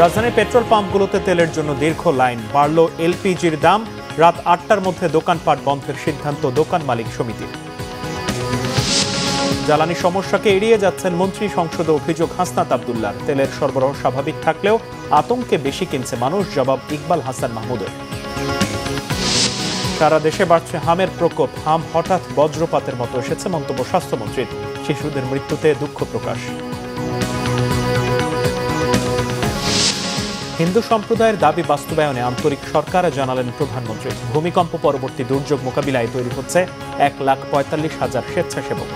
রাজধানীর পেট্রোল পাম্পগুলোতে তেলের জন্য দীর্ঘ লাইন, বাড়ল এলপিজির দাম। রাত ৮টার মধ্যে দোকানপাট বন্ধের সিদ্ধান্ত দোকান মালিক সমিতির। জ্বালানি সমস্যাকে এড়িয়ে যাচ্ছেন মন্ত্রী, সংসদে অভিযোগ হাসনাত আব্দুল্লাহর। তেলের সরবরাহ স্বাভাবিক থাকলেও আতঙ্কে বেশি কিনছে মানুষ, জবাব ইকবাল হাসান মাহমুদের। সারা দেশে বাড়ছে হামের প্রকোপ, হাম হঠাৎ বজ্রপাতের মতো এসেছে, মন্তব্য স্বাস্থ্যমন্ত্রীর। শিশুদের মৃত্যুতে দুঃখ প্রকাশ। হিন্দু সম্প্রদায়ের দাবি বাস্তবায়নে আন্তরিক সরকার, জানালেন প্রধানমন্ত্রী। ভূমিকম্প পরবর্তী দুর্যোগ মোকাবিলায় তৈরি হচ্ছে 1,45,000 স্বেচ্ছাসেবক।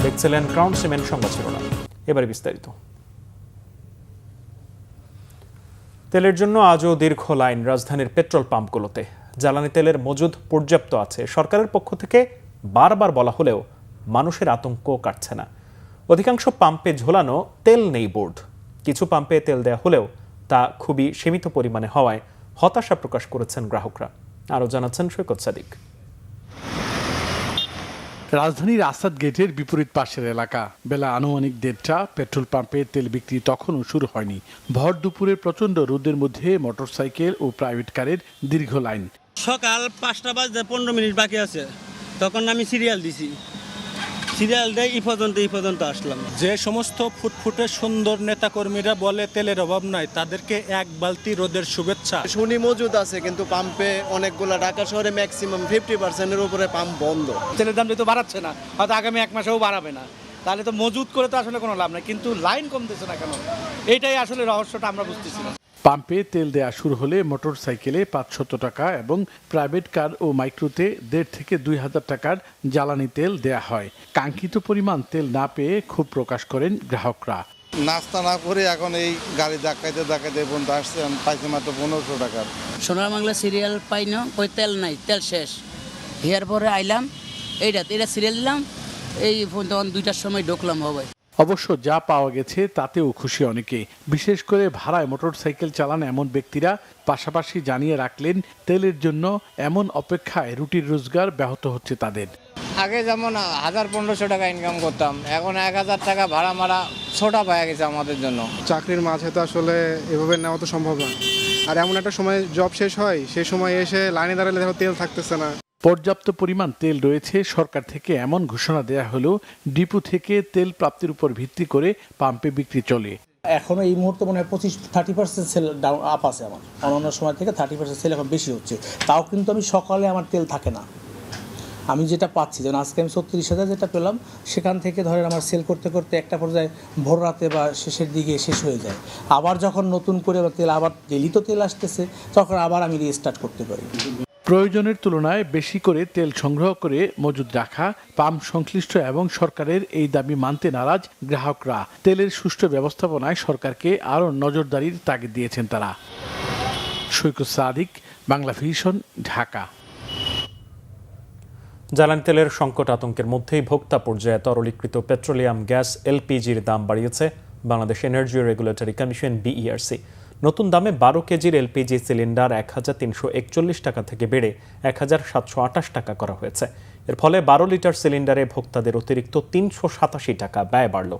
দেখছিলেন ক্রাউন সিমেন্ট সংবাদ শিরোনাম। এবারে বিস্তারিত। তেলের জন্য আজও দীর্ঘ লাইন রাজধানীর পেট্রোল পাম্পগুলোতে। জ্বালানি তেলের মজুদ পর্যাপ্ত আছে, সরকারের পক্ষ থেকে বারবার বলা হলেও মানুষের আতঙ্ক কাটছে না। অধিকাংশ পাম্পে ঝোলানো তেল নেই বোর্ড। কিছু পাম্পে তেল দেয়া হলেও তা খুবই সীমিত পরিমাণে হওয়ায় হতাশা প্রকাশ করেছেন গ্রাহকরা। আরও জানাচ্ছেন সৈকত সাদিক। রাজধানীর আসাদ গেটের বিপরীত পাশের এলাকা। বেলা আনুমানিক 1:30। পেট্রোল পাম্পে তেল বিক্রি তখনও শুরু হয়নি। ভর দুপুরে প্রচণ্ড রোদের মধ্যে মোটরসাইকেল ও প্রাইভেট কারের দীর্ঘ লাইন। সকাল 5টা বাজতে 15 মিনিট বাকি আছে, তখন আমি সিরিয়াল দিছি। সিরিয়াল দেয় এই পর্যন্ত আসলাম। যে সমস্ত ফুটফুটে সুন্দর নেতাকর্মীরা বলে তেলের অভাব নাই, তাদেরকে এক বালতি রোদের শুভেচ্ছা। শুনি মজুদ আছে, কিন্তু পাম্পে অনেকগুলো, ঢাকা শহরে ম্যাক্সিমাম 50%-এর উপরে পাম্প বন্ধ। তেলের দাম যেহেতু বাড়াচ্ছে না, হয়তো আগামী 1 মাসেও বাড়াবে না, তাহলে তো মজুদ করে তো আসলে কোনো লাভ নাই। কিন্তু লাইন কমতেছে না কেন, এইটাই আসলে রহস্যটা আমরা বুঝতেছি না। পাম্পে তেল দেয়া শুরু হলে মোটরসাইকেলে 500 টাকা এবং প্রাইভেট কার ও মাইক্রোতে 1,500 থেকে 2,000 টাকার জ্বালানি তেল দেয়া হয়। কাঙ্ক্ষিত পরিমাণ তেল না পেয়ে ক্ষোভ প্রকাশ করেন গ্রাহকরা। নাস্তা না করে এখন এই গাড়ি ধাক্কাইতে পর্যন্ত আসছে, আমি পাইছি মাত্র 1500 টাকার। সোনার বাংলা সিরিয়াল পাই না, ওই তেল নাই, তেল শেষ। হিয়ার পরে আইলাম, এটা সিরিয়াল দিলাম, এই তখন 2টার সময় ঢুকলাম হবে। অবশ্য যা পাওয়া গেছে তাতেও খুশি অনেকে, বিশেষ করে ভাড়ায় মোটরসাইকেল চালান এমন ব্যক্তিরা। পাশাপাশি জানিয়ে রাখলেন তেলের জন্য এমন অপেক্ষায় রুটির রোজগার ব্যাহত হচ্ছে তাদের। আগে যেমন 1,000-1,500 টাকা ইনকাম করতাম, এখন 1,000 টাকা ভাড়া মারা ছোটা পাওয়া গেছে আমাদের জন্য। চাকরির মাঝে তো আসলে এভাবে নেওয়া তো সম্ভব না। আর এমন একটা সময় জব শেষ হয়, সেই সময় এসে লাইনে দাঁড়ালে দেখো তেল থাকতেছে না। পর্যাপ্ত পরিমাণ তেল রয়েছে, সরকার থেকে এমন ঘোষণা দেয়া হলেও ডিপো থেকে তেল প্রাপ্তির উপর ভিত্তি করে পাম্পে বিক্রি চলে। এখনো এই মুহূর্তে মনে হয় 25-30% সেল ডাউন আপ আছে আমার। অন্যান্য সময় থেকে 30% সেল এখন বেশি হচ্ছে। তাও কিন্তু আমি সকালে আমার তেল থাকে না, আমি যেটা পাচ্ছি, যেমন আজকে আমি 36,000 যেটা পেলাম, সেখান থেকে ধরেন আমার সেল করতে করতে একটা পর্যায়ে ভোর রাতে বা শেষের দিকে শেষ হয়ে যায়। আবার যখন নতুন করে তেল, আবার ডেলি তো তেল আসতেছে, তখন আবার আমি রিস্টার্ট করতে পারি। প্রয়োজনের তুলনায় বেশি করে তেল সংগ্রহ করে মজুদ রাখা, পাম্প সংশ্লিষ্ট এবং সরকারের এই দাবি মানতে নারাজ গ্রাহকরা। তেলের সুষ্ঠু ব্যবস্থাপনায় সরকারকে আরও নজরদারির তাগিদ দিয়েছেন তারা। সৈকত সাদিক, বাংলা ভিশন, ঢাকা। জ্বালানি তেলের সংকট আতঙ্কের মধ্যেই ভোক্তা পর্যায়ে তরলীকৃত পেট্রোলিয়াম গ্যাস এলপিজির দাম বাড়িয়েছে Bangladesh energy regulatory commission BERC. নতুন দামে 12 কেজির এলপিজি সিলিন্ডার 1,341 টাকা থেকে বেড়ে 1,728 টাকা করা হয়েছে। এর ফলে 12 লিটার সিলিন্ডারে ভোক্তাদের অতিরিক্ত 387 টাকা ব্যয় বাড়ল।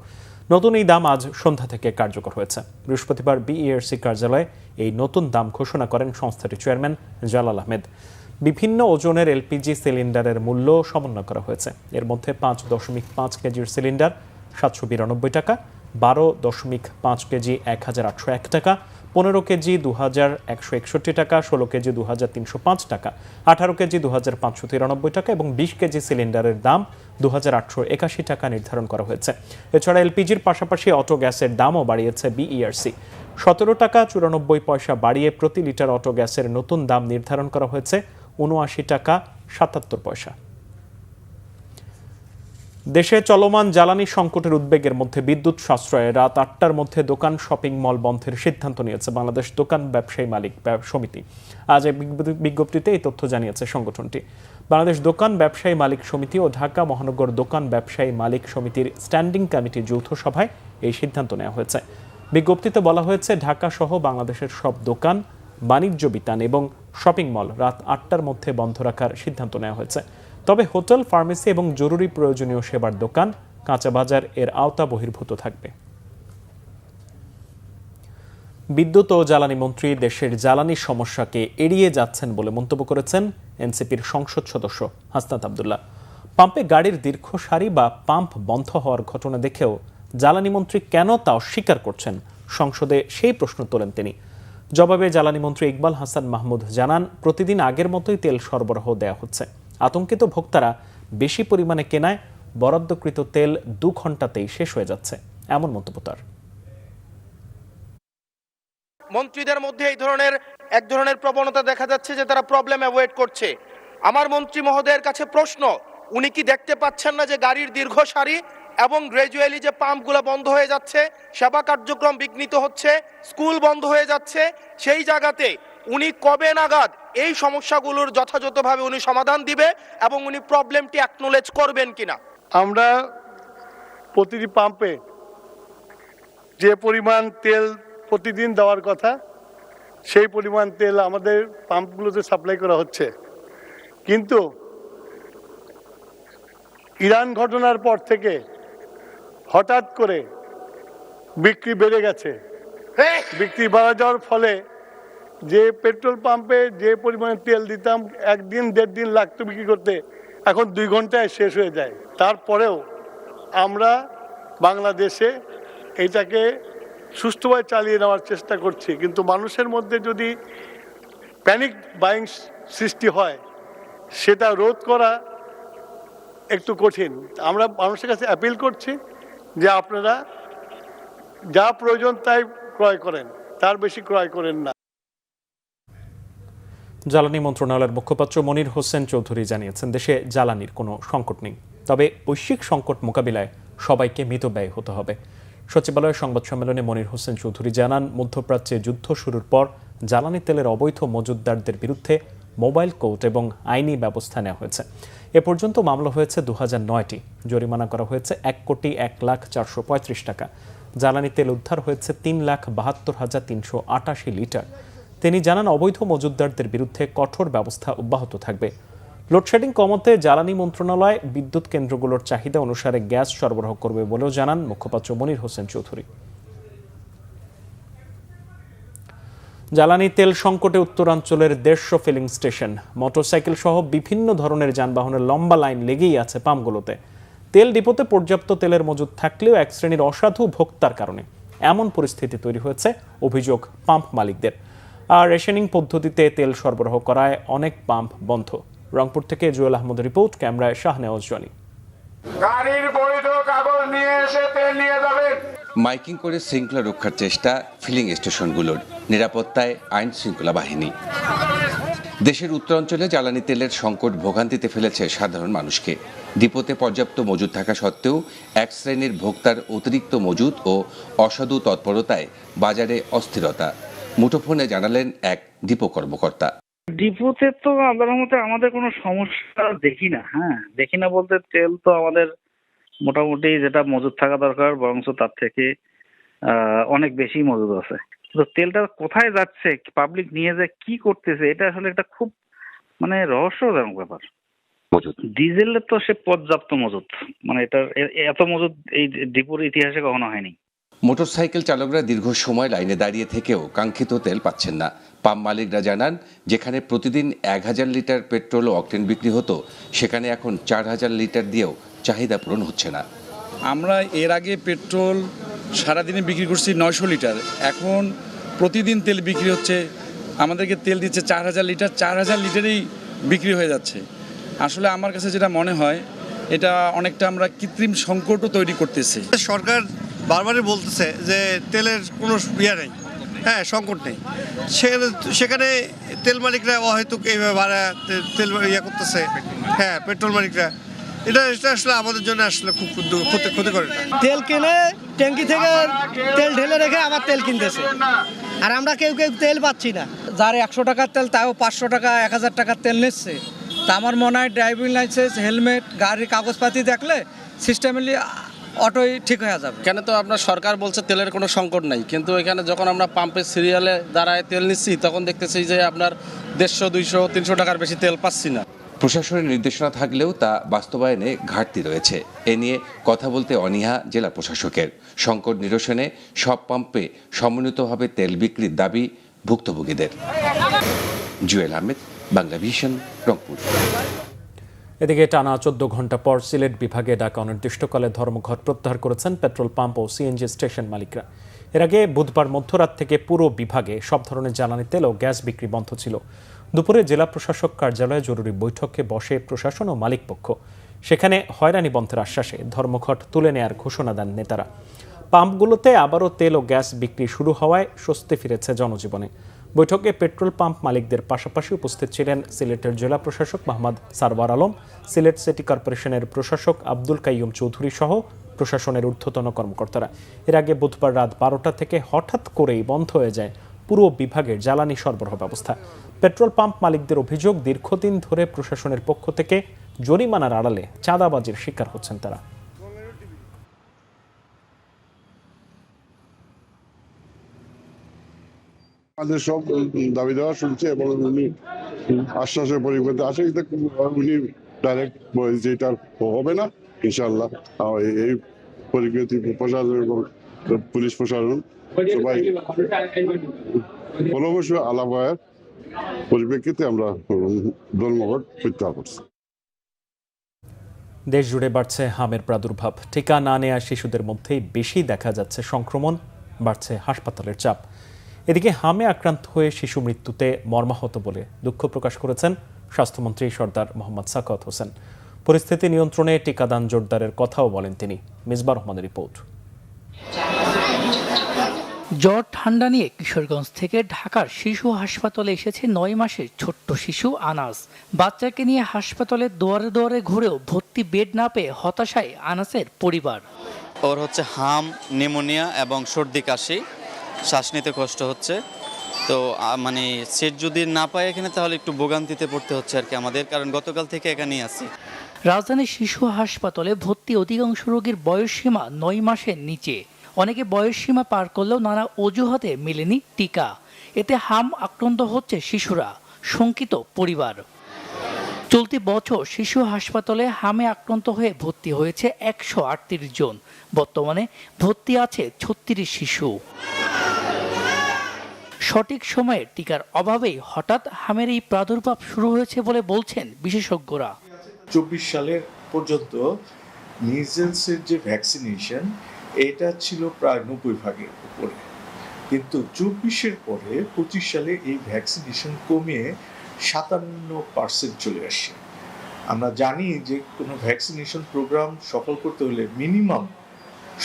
নতুন এই দাম আজ সন্ধ্যা থেকে কার্যকর হয়েছে। বৃহস্পতিবার বিইআরসি কার্যালয়ে এই নতুন দাম ঘোষণা করেন সংস্থাটির চেয়ারম্যান জালাল আহমেদ। বিভিন্ন ওজনের এলপিজি সিলিন্ডারের মূল্য সমন্বয় করা হয়েছে। এর মধ্যে 5.5 কেজির সিলিন্ডার 792 টাকা, 12.5 কেজি 1,801 টাকা, 15 কেজি 2,161 টাকা, 16 কেজি 2,305 টাকা, 18 কেজি 2,593 টাকা এবং 20 কেজি সিলিন্ডারের দাম 2,881 টাকা নির্ধারণ করা হয়েছে। এছাড়া এলপিজির পাশাপাশি অটো গ্যাসের দামও বাড়িয়েছে বিইআরসি। 17 টাকা 94 পয়সা বাড়িয়ে প্রতি লিটার অটো গ্যাসের নতুন দাম নির্ধারণ করা হয়েছে 79 টাকা 77 পয়সা। দেশে চলমান জ্বালানি সংকটের উদ্বেগের মধ্যে বিদ্যুৎ সাশ্রয়ে রাত 8টার মধ্যে দোকান, শপিং মল বন্ধের সিদ্ধান্ত নিয়েছে বাংলাদেশ দোকান ব্যবসায়ী মালিক সমিতি। আজ এক বিজ্ঞপ্তিতে এই তথ্য জানিয়েছে সংগঠনটি। বাংলাদেশ দোকান ব্যবসায়ী মালিক সমিতি ও ঢাকা মহানগর দোকান ব্যবসায়ী মালিক সমিতির স্ট্যান্ডিং কমিটির যৌথ সভায় এই সিদ্ধান্ত নেওয়া হয়েছে। বিজ্ঞপ্তিতে বলা হয়েছে, ঢাকা সহ বাংলাদেশের সব দোকান, বাণিজ্য বিতান এবং শপিং মল রাত 8টার মধ্যে বন্ধ রাখার সিদ্ধান্ত নেওয়া হয়েছে। তবে হোটেল, ফার্মেসি এবং জরুরি প্রয়োজনীয় সেবার দোকান, কাঁচা বাজার এর আওতা বহির্ভূত থাকবে। বিদ্যুৎ ও জ্বালানি মন্ত্রী দেশের জ্বালানি সমস্যাকে এড়িয়ে যাচ্ছেন বলে মন্তব্য করেছেন এনসিপির সংসদ সদস্য হাসনাত আব্দুল্লাহ। পাম্পে গাড়ির দীর্ঘ সারি বা পাম্প বন্ধ হওয়ার ঘটনা দেখেও জ্বালানি মন্ত্রী কেন তা অস্বীকার করছেন, সংসদে সেই প্রশ্ন তোলেন তিনি। জবাবে জ্বালানি মন্ত্রী ইকবাল হাসান মাহমুদ জানান, প্রতিদিন আগের মতোই তেল সরবরাহ দেওয়া হচ্ছে। আতঙ্কিত ভোক্তারা বেশি পরিমাণে কেনায় বরাদ্দকৃত তেল 2 ঘন্টাতেই শেষ হয়ে যাচ্ছে, এমন মন্তব্য তার। মন্ত্রীদের মধ্যে এক ধরনের প্রবণতা দেখা যাচ্ছে যে তারা প্রবলেম অ্যাভয়েড করছে। আমার মন্ত্রী মহোদয়ের কাছে প্রশ্ন, উনি কি দেখতে পাচ্ছেন না যে গাড়ির দীর্ঘ সারি এবং গ্র্যাজুয়ালি যে পাম্পগুলো বন্ধ হয়ে যাচ্ছে, সেবা কার্যক্রম বিঘ্নিত হচ্ছে, স্কুল বন্ধ হয়ে যাচ্ছে, সেই জায়গাতে উনি কবে নাগাদ এই সমস্যাগুলোর যথাযথভাবে উনি সমাধান দিবে এবং উনি প্রবলেমটি অ্যাকনোলেজ করবেন কিনা? আমরা প্রতিটি পাম্পে যে পরিমাণ তেল প্রতিদিন দেওয়ার কথা সেই পরিমাণ তেল আমাদের পাম্পগুলোতে সাপ্লাই করা হচ্ছে, কিন্তু ইরান ঘটনার পর থেকে হঠাৎ করে বিক্রি বেড়ে গেছে। বিক্রি বাড়া যাওয়ার ফলে যে পেট্রোল পাম্পে যে পরিমাণে তেল দিতাম 1 দিন 1.5 দিন লাগতো বিক্রি করতে, এখন 2 ঘন্টায় শেষ হয়ে যায়। তারপরেও আমরা বাংলাদেশে এইটাকে সুষ্ঠুভাবে চালিয়ে নেওয়ার চেষ্টা করছি, কিন্তু মানুষের মধ্যে যদি প্যানিক বাইং সৃষ্টি হয় সেটা রোধ করা একটু কঠিন। আমরা মানুষের কাছে অ্যাপিল করছি যে আপনারা যা প্রয়োজন তাই ক্রয় করেন, তার বেশি ক্রয় করেন না। জ্বালানি মন্ত্রণালয়ের মুখপাত্র মনির হোসেন চৌধুরী জানিয়েছেন, দেশে জ্বালানির কোনো সংকট নেই, তবে বৈশ্বিক সংকট মোকাবিলায় সবাইকে মিতব্যয়ী হতে হবে। সচিবালয়ের সংবাদ সম্মেলনে মনির হোসেন চৌধুরী জানান, মধ্যপ্রাচ্যে যুদ্ধ শুরুর পর জ্বালানি তেলের অবৈধ মজুতদারদের বিরুদ্ধে মোবাইল কোর্ট এবং আইনি ব্যবস্থা নেওয়া হয়েছে। এ পর্যন্ত মামলা হয়েছে 2009টি, জরিমানা করা হয়েছে 1,01,04,35 টাকা। জ্বালানি তেল উদ্ধার হয়েছে 3,72,388 লিটার। তিনি জানান, অবৈধ মজুতদারদের বিরুদ্ধে কঠোর ব্যবস্থা অব্যাহত থাকবে। লোডশেডিং কমাতে জ্বালানি মন্ত্রণালয় বিদ্যুৎ কেন্দ্রগুলোর চাহিদা অনুসারে গ্যাস সরবরাহ করবে বলেও জানান মুখপাত্র মনির হোসেন চৌধুরী। জ্বালানি তেল সংকটে উত্তরাঞ্চলের 150 ফিলিং স্টেশন, মোটরসাইকেল সহ বিভিন্ন ধরনের যানবাহনের লম্বা লাইন লেগেই আছে পাম্পগুলোতে। তেল ডিপোতে পর্যাপ্ত তেলের মজুদ থাকলেও এক শ্রেণীর অসাধু ভোক্তার কারণে এমন পরিস্থিতি তৈরি হয়েছে, অভিযোগ পাম্প মালিকদের। আর রেশনিং পদ্ধতিতে তেল সরবরাহ করায় অনেক পাম্প বন্ধ। রংপুর থেকে জুয়েল আহমদের রিপোর্ট, ক্যামেরায় শাহনেওয়াজ জনি। গাড়ির বৈধ কাগজ নিয়ে এসে তেল নিয়ে যাবেন। মাইকিং করে শৃঙ্খলা রক্ষার চেষ্টা ফিলিং স্টেশনগুলোর, নিরাপত্তায় আইন শৃঙ্খলা বাহিনী। দেশের উত্তরাঞ্চলে জ্বালানি তেলের সংকট ভোগান্তিতে ফেলেছে সাধারণ মানুষকে। ডিপোতে পর্যাপ্ত মজুদ থাকা সত্ত্বেও এক শ্রেণীর ভোক্তার অতিরিক্ত মজুদ ও অসাধু তৎপরতায় বাজারে অস্থিরতা। মুঠোফোনে জানালেন এক ডিপো কর্মকর্তা। ডিপোতে তো আমাদের কোনো সমস্যা দেখি না। দেখি না বলতে, তেল তো আমাদের মোটামুটি যেটা মজুদ থাকা দরকার বরঞ্চ তার থেকে অনেক বেশি মজুদ আছে। তো তেলটা কোথায় যাচ্ছে, পাবলিক নিয়ে যায় কি করতেছে, এটা আসলে একটা খুব রহস্যজনক ব্যাপার। ডিজেলের তো সে পর্যাপ্ত মজুদ, এটার এত মজুদ এই ডিপোর ইতিহাসে কখনো হয়নি। মোটরসাইকেল চালকরা দীর্ঘ সময় লাইনে দাঁড়িয়ে থেকেও কাঙ্ক্ষিত তেল পাচ্ছেন না। পাম্প মালিকরা জানান, যেখানে প্রতিদিন 1000 লিটার পেট্রোল ও অকটেন বিক্রি হতো, সেখানে এখন 4000 লিটার দিয়েও চাহিদা পূরণ হচ্ছে না। আমরা এর আগে পেট্রোল সারাদিনে বিক্রি করছি 900 লিটার, এখন প্রতিদিন তেল বিক্রি হচ্ছে, আমাদেরকে তেল দিচ্ছে 4000 লিটার, 4000 লিটারেই বিক্রি হয়ে যাচ্ছে। আসলে আমার কাছে যেটা মনে হয়, এটা অনেকটা আমরা কৃত্রিম সংকটও তৈরি করতেছি। সরকার বারবারই বলতেছে যে তেলের কোনো নেই, সংকট নেই, সেখানে তেল মালিকরা অহেতুক এইভাবে ভাড়া তেল করতেছে। পেট্রোল মালিকরা এটা আসলে আমাদের জন্য আসলে খুব ক্ষতি করে। তেল কিনে ট্যাঙ্কি থেকে তেল ঢেলে রেখে আবার তেল কিনতেছে, আর আমরা কেউ তেল পাচ্ছি না। যার 100 টাকার তেল তাও 500 টাকা 1000 টাকার তেল নিচ্ছে। তা আমার মনে হয় ড্রাইভিং লাইসেন্স, হেলমেট, গাড়ির কাগজপাতি দেখলে সিস্টেমলি অটোই ঠিক হয়ে যাবে। কেন তো আপনার সরকার বলছে তেলের কোনো সংকট নাই, কিন্তু এখানে যখন আমরা পাম্পের সিরিয়ালে দাঁড়ায় তেল নিচ্ছি, তখন দেখতেছি যে আপনার 150, 200, 300 টাকার বেশি তেল পাচ্ছি না। প্রশাসনের নির্দেশনা থাকলেও তা বাস্তবায়নে ঘাটতি রয়েছে। এ নিয়ে কথা বলতে অনীহা জেলা প্রশাসকের। সংকট নিরসনে সব পাম্পে সমন্বিতভাবে তেল বিক্রির দাবি ভুক্তভোগীদের। জুয়েল আহমেদ, বাংলা ভিশন, রংপুর। এদিকে টানা 14 ঘন্টা পর সিলেট বিভাগে ডাকা অনির্দিষ্টকালে ধর্মঘট প্রত্যাহার করেছেন পেট্রোল পাম্প ও সিএনজি স্টেশন মালিকরা। এর আগে বুধবার মধ্যরাত থেকে পুরো বিভাগে সব ধরনের জ্বালানি তেল ও গ্যাস বিক্রি বন্ধ ছিল। দুপুরে জেলা প্রশাসক কার্যালয়ে জরুরি বৈঠকে বসে প্রশাসন ও মালিকপক্ষ। সেখানে হয়রানি বন্ধের আশ্বাসে ধর্মঘট তুলে নেয়ার ঘোষণা দেন নেতারা। পাম্পগুলোতে আবারও তেল ও গ্যাস বিক্রি শুরু হওয়ায় স্বস্তি ফিরেছে জনজীবনে। বৈঠকে পেট্রোল পাম্প মালিকদের পাশাপাশি উপস্থিত ছিলেন সিলেটের জেলা প্রশাসক মোহাম্মদ সারওয়ার আলম, সিলেট সিটি কর্পোরেশনের প্রশাসক আব্দুল কাইয়ুম চৌধুরী সহ প্রশাসনের ঊর্ধ্বতন কর্মকর্তারা। এর আগে বুধবার রাত 12টা থেকে হঠাৎ করেই বন্ধ হয়ে যায় পুরো বিভাগের জ্বালানি সরবরাহ ব্যবস্থা। পেট্রোল পাম্প মালিকদের অভিযোগ, দীর্ঘদিন ধরে প্রশাসনের পক্ষ থেকে জরিমানার আড়ালে চাঁদাবাজির শিকার হচ্ছেন তারা। আমাদের সব দাবি দেওয়া শুনছে এবং উনি আশ্বাসের পরিবর্তে আসে, উনি ডাইরেক্ট বলছে এটা হবে না ইনশাল্লাহ। এই পরিস্থিতি প্রশাসন এবং পুলিশ প্রশাসন সবাই পরামর্শ আলাপায়ের পরিপ্রেক্ষিতে আমরা ধর্মঘট প্রত্যাহার করছি। দেশ জুড়ে বাড়ছে হামের প্রাদুর্ভাব। টিকা না নেওয়া শিশুদের মধ্যেই বেশি দেখা যাচ্ছে সংক্রমণ, বাড়ছে হাসপাতালের চাপ। এদিকে হামে আক্রান্ত হয়ে শিশু মৃত্যুতে মর্মাহত বলে দুঃখ প্রকাশ করেছেন স্বাস্থ্যমন্ত্রী সরদার মোহাম্মদ সাখাওয়াত হোসেন। পরিস্থিতি নিয়ন্ত্রণে টিকাদান জোরদারের কথাও বলেন তিনি। মিসবাহ রহমানের রিপোর্ট। জ্বর ঠান্ডা নিয়ে কিশোরগঞ্জ থেকে ঢাকার শিশু হাসপাতালে এসেছে 9 মাসের ছোট্ট শিশু আনাস। বাচ্চাকে নিয়ে হাসপাতালের দুয়ারে দুয়ারে ঘুরেও ভর্তি বেড না পেয়ে হতাশায় আনাসের পরিবার। ওর হচ্ছে হাম, নিউমোনিয়া এবং সর্দি কাশি, শ্বাস নিতে কষ্ট হচ্ছে। তো মানে সিট যদি না পায় এখানে তাহলে একটু ভোগান্তিতে পড়তে হচ্ছে আর কি আমাদের, কারণ গতকাল থেকে এখানেই আছি। রাজধানীর শিশু হাসপাতালে ভর্তি অধিকাংশ রোগীর বয়সসীমা 9 মাসের নিচে। অনেকে বয়সসীমা পার করলেও নানা অজুহাতে মেলেনি টিকা। এতে হাম আক্রান্ত হচ্ছে শিশুরা, শঙ্কিত পরিবার। চলতি বছর শিশু হাসপাতালে হামে আক্রান্ত হয়ে ভর্তি হয়েছে 138 জন। বর্তমানে ভর্তি আছে 36 শিশু। সঠিক সময়ে টিকার অভাবেই হঠাৎ হামের এই প্রাদুর্ভাব শুরু হয়েছে বলে বলছেন বিশেষজ্ঞরা। 24 সালের পর্যন্ত মিজেলসের যে ভ্যাকসিনেশন এটা ছিল প্রায় 90% উপরে, কিন্তু 24-এর পরে 25 সালে এই ভ্যাকসিনেশন কমিয়ে 57% চলে আসে। আমরা জানি যে কোনো ভ্যাকসিনেশন প্রোগ্রাম সফল করতে হলে মিনিমাম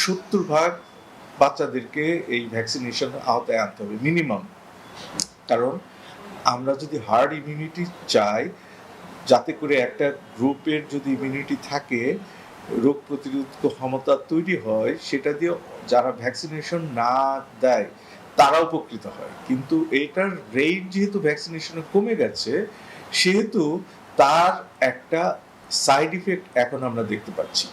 70% বাচ্চাদেরকে এই ভ্যাকসিনেশন আওতায় আনতে হবে মিনিমাম। কারণ আমরা যদি হার্ড ইমিউনিটি চাই, যাতে করে একটা গ্রুপের যদি ইমিউনিটি থাকে, রোগ প্রতিরোধ ক্ষমতা তৈরি হয়, সেটা দিয়ে যারা ভ্যাকসিনেশন না দেয় তারা উপকৃত হয়। কিন্তু এটার রেট যেহেতু ভ্যাকসিনেশনে কমে গেছে, সেহেতু তার একটা সাইড ইফেক্ট এখন আমরা দেখতে পাচ্ছি।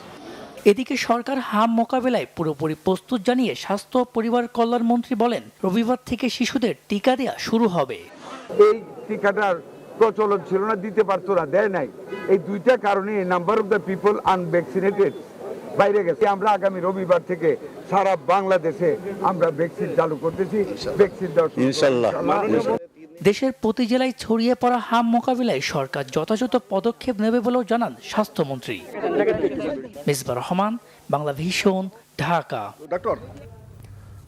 এদিকে সরকার হাম মোকাবেলায় পুরোপুরি প্রস্তুত জানিয়ে স্বাস্থ্য ও পরিবার কল্যাণ মন্ত্রী বলেন, রবিবার থেকে শিশুদের টিকা দেওয়া শুরু হবে। এই টিকাটার প্রচলন ছিল না, দিতে পারতো না, দেয় নাই। এই দুইটা কারণে number of the people unvaccinated বাইরে গেছে। আমরা আগামী রবিবার থেকে সারা বাংলাদেশে আমরা ভ্যাকসিন চালু করতেছি। ভ্যাকসিন দেওয়া ইনশাআল্লাহ। দেশের প্রতি জেলায় ছড়িয়ে পড়া হাম মোকাবিলায় সরকার যথাযথ পদক্ষেপ নেবে বলেও জানান স্বাস্থ্যমন্ত্রী। মিসবাহ রহমান, বাংলা ভিশন, ঢাকা।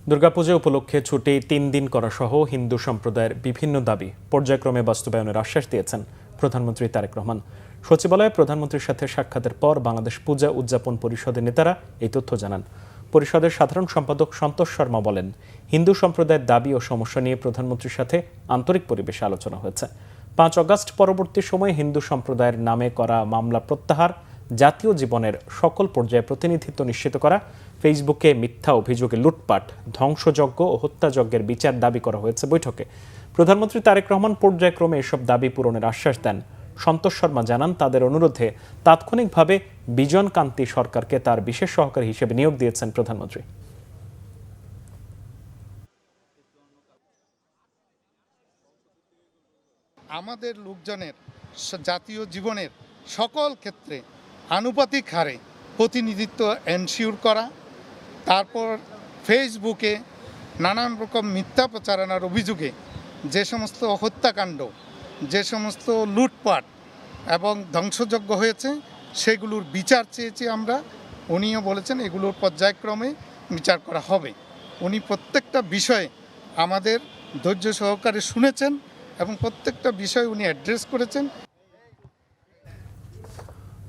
দুর্গাপূজা উপলক্ষে ছুটি 3 দিন করা সহ হিন্দু সম্প্রদায়ের বিভিন্ন দাবি পর্যায়ক্রমে বাস্তবায়নের আশ্বাস দিয়েছেন প্রধানমন্ত্রী তারেক রহমান। সচিবালয়ে প্রধানমন্ত্রীর সাথে সাক্ষাতের পর বাংলাদেশ পূজা উদযাপন পরিষদের নেতারা এই তথ্য জানান। পরিষদের সাধারণ সম্পাদক সন্তোষ শর্মা বলেন, হিন্দু সম্প্রদায়ের দাবি ও সমস্যা নিয়ে প্রধানমন্ত্রীর সাথে আন্তরিক পরিবেশে আলোচনা হয়েছে। 5 আগস্ট পরবর্তী সময়ে হিন্দু সম্প্রদায়ের নামে করা মামলা প্রত্যাহার, জাতীয় জীবনের সকল পর্যায়ে প্রতিনিধিত্ব নিশ্চিত করা, ফেসবুকে মিথ্যা অভিযোগে লুটপাট, ধ্বংসযজ্ঞ ও হত্যাযজ্ঞের বিচার দাবি করা হয়েছে বৈঠকে। প্রধানমন্ত্রী তারেক রহমান পর্যায়ক্রমে এসব দাবি পূরণের আশ্বাস দেন। সন্তোষ শর্মা জানান, তাদের অনুরোধে তাৎক্ষণিকভাবে বিজন কান্তি সরকারকে তার বিশেষ সহকারী হিসেবে নিয়োগ দিয়েছেন প্রধানমন্ত্রী। আমাদের লোকজনের জাতীয় জীবনের সকল ক্ষেত্রে আনুপাতিক হারে প্রতিনিধিত্ব এনশিওর করা, তারপর ফেসবুকে নানান রকম মিথ্যা প্রচারণার অভিযোগে যে সমস্ত হত্যাকাণ্ড, যে সমস্ত লুটপাট এবং ধ্বংসযজ্ঞ হয়েছে সেগুলোর বিচার চেয়েছি আমরা। উনিও বলেছেন এগুলোর পর্যায়ক্রমে বিচার করা হবে। উনি প্রত্যেকটা বিষয়ে আমাদের ধৈর্য সহকারে শুনেছেন এবং প্রত্যেকটা বিষয় উনি অ্যাড্রেস করেছেন।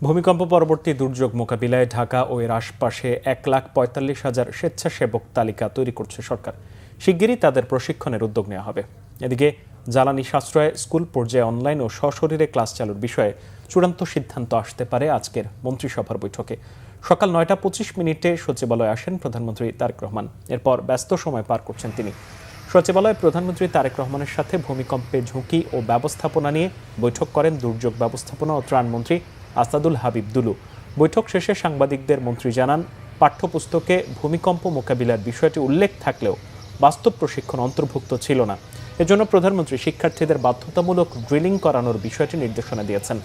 ভূমিকম্প পরবর্তী দুর্যোগ মোকাবিলায় ঢাকা ও এর আশপাশে 1,45,000 স্বেচ্ছাসেবক তালিকা তৈরি করছে সরকার। শিগগিরই তাদের প্রশিক্ষণের উদ্যোগ নেওয়া হবে। এদিকে জ্বালানি সাশ্রয়, স্কুল পর্যায়ে অনলাইন ও সশরীরে ক্লাস চালুর বিষয়ে চূড়ান্ত সিদ্ধান্ত আসতে পারে আজকের মন্ত্রিসভার বৈঠকে। সকাল 9টা 25 সচিবালয়ে আসেন প্রধানমন্ত্রী তারেক রহমান। এরপর ব্যস্ত সময় পার করছেন তিনি। সচিবালয়ে প্রধানমন্ত্রী তারেক রহমানের সাথে ভূমিকম্পের ঝুঁকি ও ব্যবস্থাপনা নিয়ে বৈঠক করেন দুর্যোগ ব্যবস্থাপনা ও ত্রাণমন্ত্রী আসাদুল হাবিব দুলু। বৈঠক শেষে সাংবাদিকদের মন্ত্রী জানান, পাঠ্যপুস্তকে ভূমিকম্প মোকাবিলার বিষয়টি উল্লেখ থাকলেও বাস্তব প্রশিক্ষণ অন্তর্ভুক্ত ছিল না। এজন্য প্রধানমন্ত্রী শিক্ষার্থীদের বাধ্যতামূলক ড্রিলিং করানোর বিষয়টি নির্দেশনা দিয়েছেন।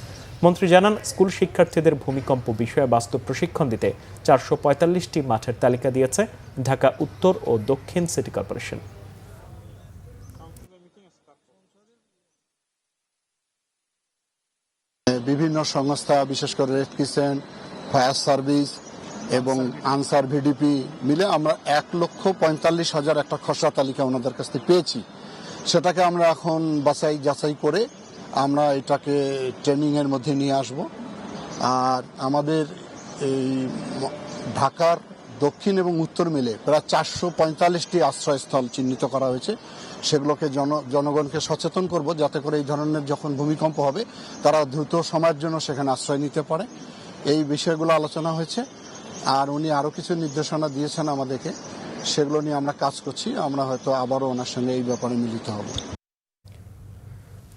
মন্ত্রী জানান, স্কুল শিক্ষার্থীদের ভূমিকম্প বিষয়ে বাস্তব প্রশিক্ষণ দিতে 445টি মাঠের তালিকা দিয়েছে ঢাকা উত্তর ও দক্ষিণ সিটি কর্পোরেশন। বিভিন্ন সংস্থা, বিশেষ করে রেড ক্রিসেন্ট, ফায়ার সার্ভিস এবং আনসার ভিডিপি মিলে আমরা 1,45,000 একটা খসড়া তালিকা ওনাদের কাছ থেকে পেয়েছি। সেটাকে আমরা এখন যাচাই করে আমরা এটাকে ট্রেনিংয়ের মধ্যে নিয়ে আসব। আর আমাদের এই ঢাকার দক্ষিণ এবং উত্তর মিলে প্রায় 445টি আশ্রয়স্থল চিহ্নিত করা হয়েছে। সেগুলোকে জনগণকে সচেতন করব যাতে করে এই ধরনের যখন ভূমিকম্প হবে তারা দ্রুত সময়ের জন্য সেখানে আশ্রয় নিতে পারে। এই বিষয়গুলো আলোচনা হয়েছে। আর উনি আরও কিছু নির্দেশনা দিয়েছেন আমাদেরকে, সেগুলো নিয়ে আমরা কাজ করছি। আমরা হয়তো আবারও ওনার সঙ্গে এই ব্যাপারে মিলিত হব।